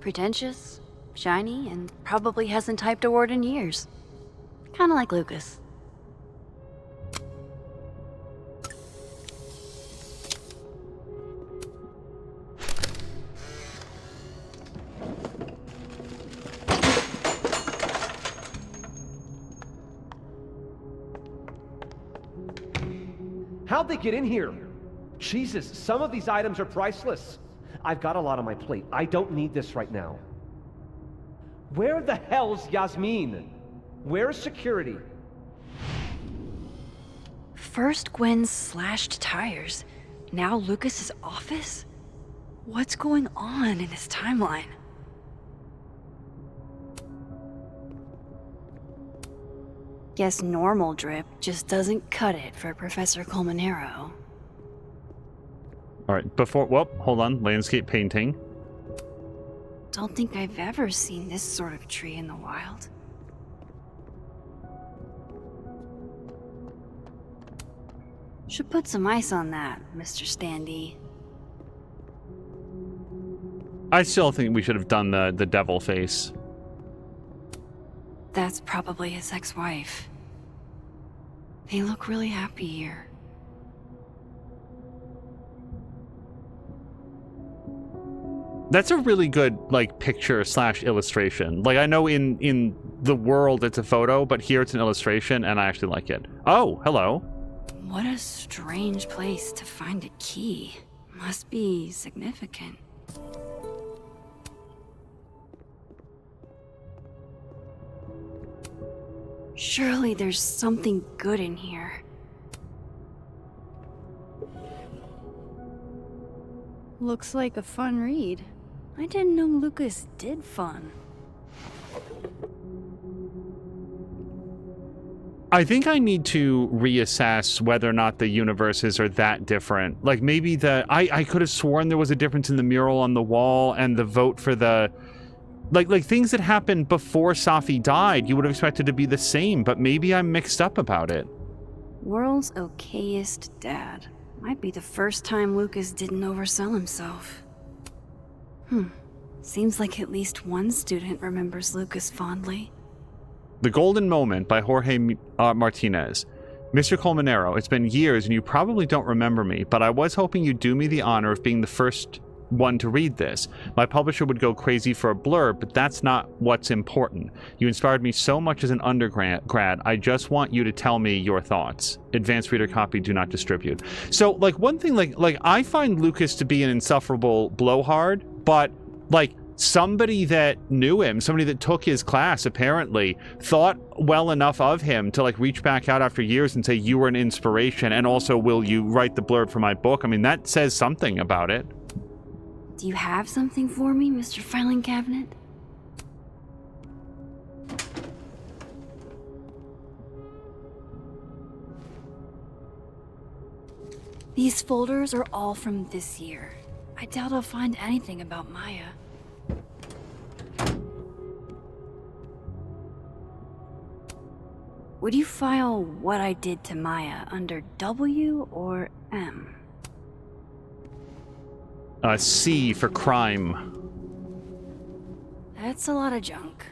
Pretentious, shiny, and probably hasn't typed a word in years. Kinda like Lucas. How'd they get in here? Jesus, some of these items are priceless. I've got a lot on my plate. I don't need this right now. Where the hell's Yasmin? Where's security? First Gwen's slashed tires, now Lucas's office? What's going on in his timeline? Guess normal drip just doesn't cut it for Professor Colmenero. All right, hold on. Landscape painting. Don't think I've ever seen this sort of tree in the wild. Should put some ice on that, Mr. Standy. I still think we should have done the devil face. That's probably his ex-wife. They look really happy here. That's a really good, like, picture / illustration. Like, I know in the world it's a photo, but here it's an illustration, and I actually like it. Oh, hello. What a strange place to find a key. Must be significant. Surely there's something good in here. Looks like a fun read. I didn't know Lucas did fun. I think I need to reassess whether or not the universes are that different. Like, maybe I could have sworn there was a difference in the mural on the wall and the vote for the... Like things that happened before Safi died, you would have expected to be the same, but maybe I'm mixed up about it. World's okayest dad. Might be the first time Lucas didn't oversell himself. Seems like at least one student remembers Lucas fondly. The Golden Moment by Jorge Martinez. Mr. Colmenero, it's been years and you probably don't remember me, but I was hoping you'd do me the honor of being the first one to read this. My publisher would go crazy for a blurb, but that's not what's important. You inspired me so much as an undergrad. I just want you to tell me your thoughts. Advanced reader copy, do not distribute. So, like, one thing, like I find Lucas to be an insufferable blowhard, but, like, somebody that knew him, somebody that took his class, apparently, thought well enough of him to, like, reach back out after years and say, you were an inspiration, and also, will you write the blurb for my book? I mean, that says something about it. Do you have something for me, Mr. Filing Cabinet? These folders are all from this year. I doubt I'll find anything about Maya. Would you file what I did to Maya under W or M? C for crime. That's a lot of junk.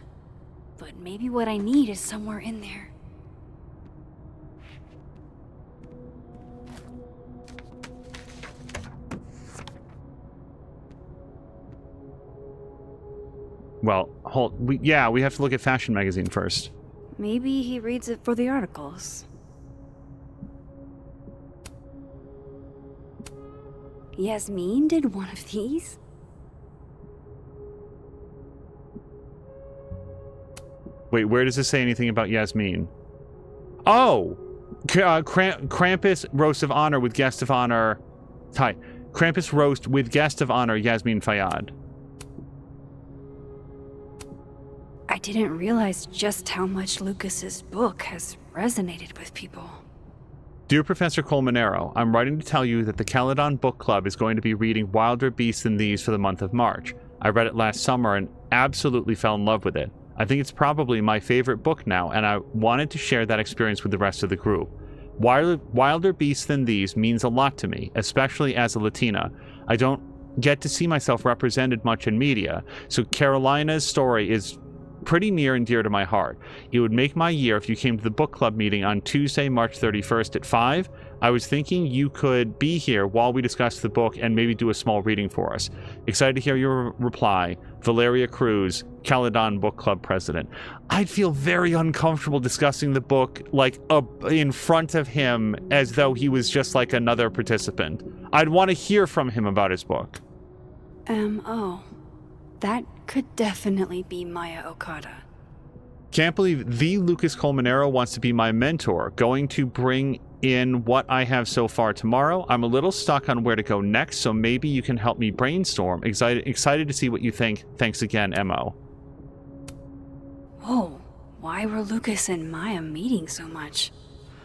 But maybe what I need is somewhere in there. Well, we have to look at Fashion Magazine first. Maybe he reads it for the articles. Yasmin did one of these? Wait, where does this say anything about Yasmin? Oh! Krampus Roast of Honor with Guest of Honor... Hi. Krampus Roast with Guest of Honor, Yasmin Fayyad. I didn't realize just how much Lucas's book has resonated with people. Dear Professor Colmenero, I'm writing to tell you that the Caledon Book Club is going to be reading Wilder Beasts Than These for the month of March. I read it last summer and absolutely fell in love with it. I think it's probably my favorite book now, and I wanted to share that experience with the rest of the group. Wilder Beasts Than These means a lot to me, especially as a Latina. I don't get to see myself represented much in media, so Carolina's story is pretty near and dear to my heart. It would make my year if you came to the book club meeting on Tuesday, March 31st at 5. I was thinking you could be here while we discuss the book and maybe do a small reading for us. Excited to hear your reply. Valeria Cruz, Caledon Book Club President. I'd feel very uncomfortable discussing the book like in front of him as though he was just like another participant. I'd want to hear from him about his book. M.O. That could definitely be Maya Okada. Can't believe the Lucas Colmenero wants to be my mentor. Going to bring in what I have so far tomorrow. I'm a little stuck on where to go next, so maybe you can help me brainstorm. Excited to see what you think. Thanks again, M.O. Whoa, why were Lucas and Maya meeting so much?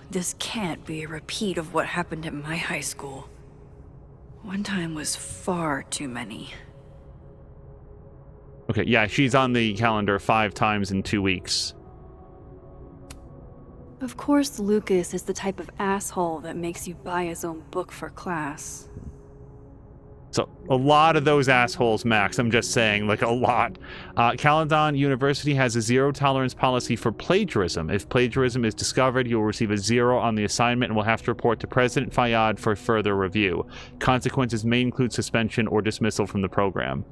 This can't be a repeat of what happened at my high school. One time was far too many. Okay, yeah, she's on the calendar 5 times in 2 weeks. Of course Lucas is the type of asshole that makes you buy his own book for class. So, a lot of those assholes, Max. I'm just saying, like, a lot. Caledon University has a zero-tolerance policy for plagiarism. If plagiarism is discovered, you'll receive a 0 on the assignment and will have to report to President Fayyad for further review. Consequences may include suspension or dismissal from the program.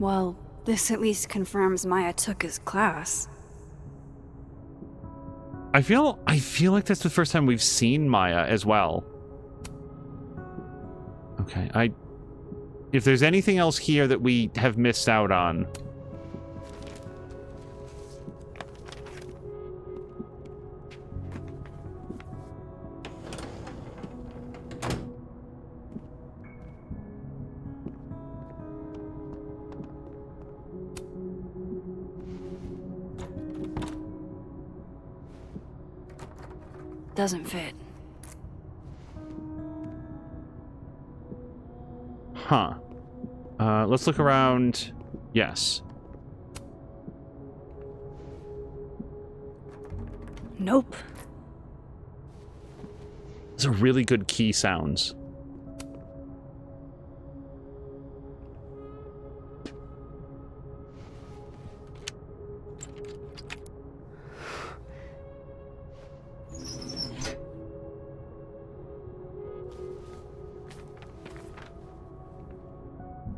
Well, this at least confirms Maya took his class. I feel like that's the first time we've seen Maya as well. Okay, if there's anything else here that we have missed out on. Doesn't fit. Huh. Let's look around. Yes. Nope. Those are really good key sounds.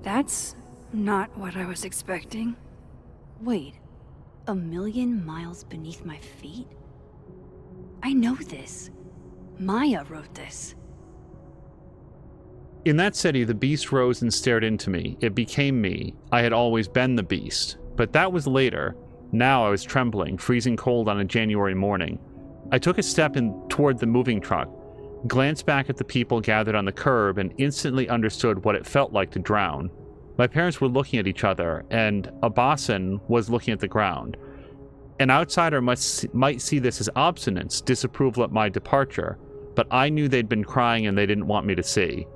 That's not what I was expecting. Wait, 1,000,000 miles beneath my feet? I know this. Maya wrote this. In that city, the beast rose and stared into me. It became me. I had always been the beast. But that was later. Now I was trembling, freezing cold on a January morning. I took a step toward the moving truck, glanced back at the people gathered on the curb, and instantly understood what it felt like to drown. My parents were looking at each other, and Abbasan was looking at the ground. An outsider might see this as obstinance, disapproval at my departure, but I knew they'd been crying and they didn't want me to see.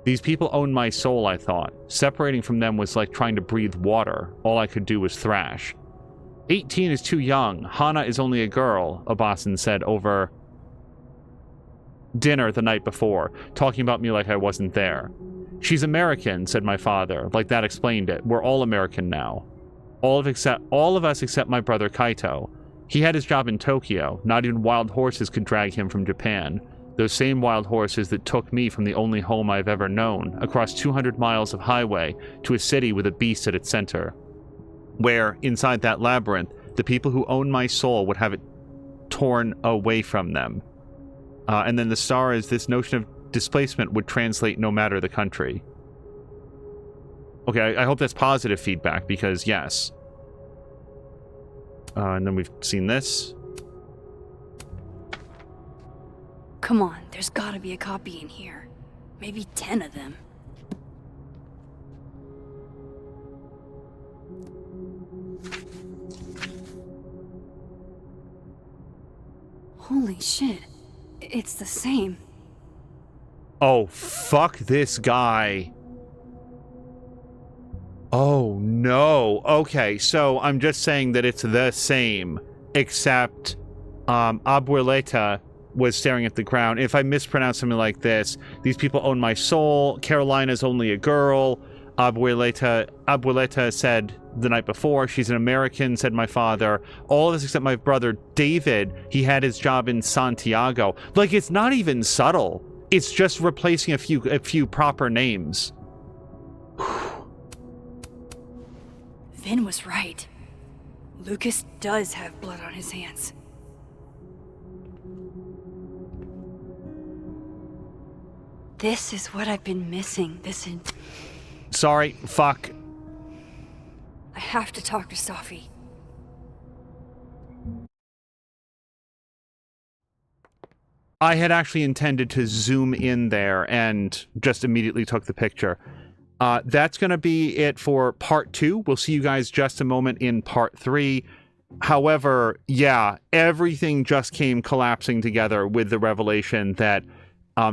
These people owned my soul, I thought. Separating from them was like trying to breathe water. All I could do was thrash. 18 is too young. Hana is only a girl, Abbasan said over dinner the night before, talking about me like I wasn't there. She's American, said my father. Like that explained it. We're all American now. All of us except my brother Kaito. He had his job in Tokyo. Not even wild horses could drag him from Japan. Those same wild horses that took me from the only home I've ever known, across 200 miles of highway, to a city with a beast at its center. Where, inside that labyrinth, the people who own my soul would have it torn away from them. And then the star is this notion of displacement would translate no matter the country. Okay, I hope that's positive feedback, because yes. And then we've seen this. Come on, there's gotta be a copy in here. Maybe 10 of them. Holy shit. It's the same. Oh, fuck this guy. Oh, no. Okay, so I'm just saying that it's the same, except Abuelita was staring at the ground. If I mispronounce something like this, these people own my soul. Carolina's only a girl. Abuelita said the night before, she's an American, said my father. All of us except my brother David, he had his job in Santiago. Like, it's not even subtle. It's just replacing a few proper names. Vin was right. Lucas does have blood on his hands. This is what I've been missing. Sorry, fuck. I have to talk to Safi. I had actually intended to zoom in there and just immediately took the picture. That's going to be it for part 2. We'll see you guys just a moment in part 3. However, yeah, everything just came collapsing together with the revelation that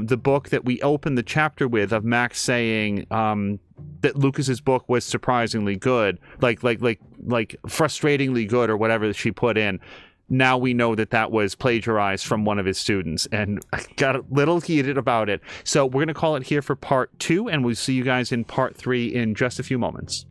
the book that we opened the chapter with of Max saying that Lucas's book was surprisingly good, like frustratingly good or whatever she put in. Now we know that that was plagiarized from one of his students, and I got a little heated about it. So we're going to call it here for part 2, and we'll see you guys in part 3 in just a few moments.